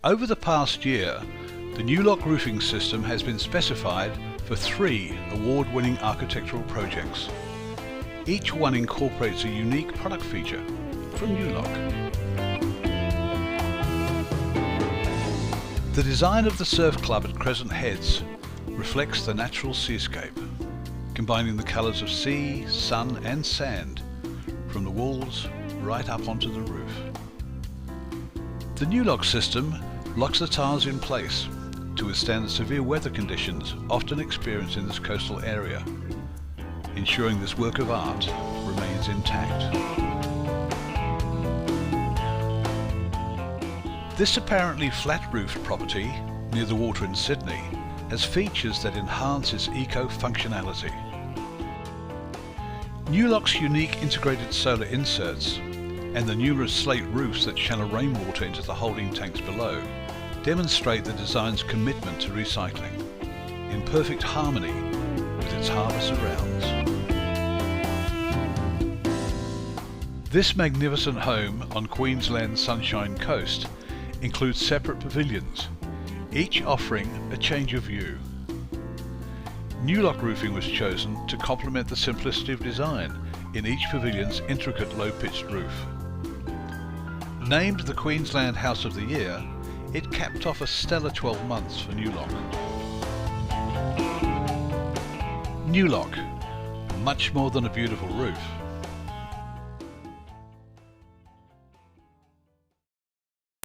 Over the past year, the Nulok roofing system has been specified for 3 award-winning architectural projects. Each one incorporates a unique product feature from Nulok. The design of the surf club at Crescent Heads reflects the natural seascape, combining the colours of sea, sun and sand from the walls right up onto the roof. The Nulok system locks the tiles in place to withstand the severe weather conditions often experienced in this coastal area, ensuring this work of art remains intact. This apparently flat-roofed property near the water in Sydney has features that enhance its eco-functionality. Nulok's unique integrated solar inserts and the numerous slate roofs that channel rainwater into the holding tanks below demonstrate the design's commitment to recycling, in perfect harmony with its harbour surrounds. This magnificent home on Queensland's Sunshine Coast includes separate pavilions, each offering a change of view. Nulok roofing was chosen to complement the simplicity of design in each pavilion's intricate low-pitched roof. Named the Queensland House of the Year, it capped off a stellar 12 months for Nulok. Nulok, much more than a beautiful roof.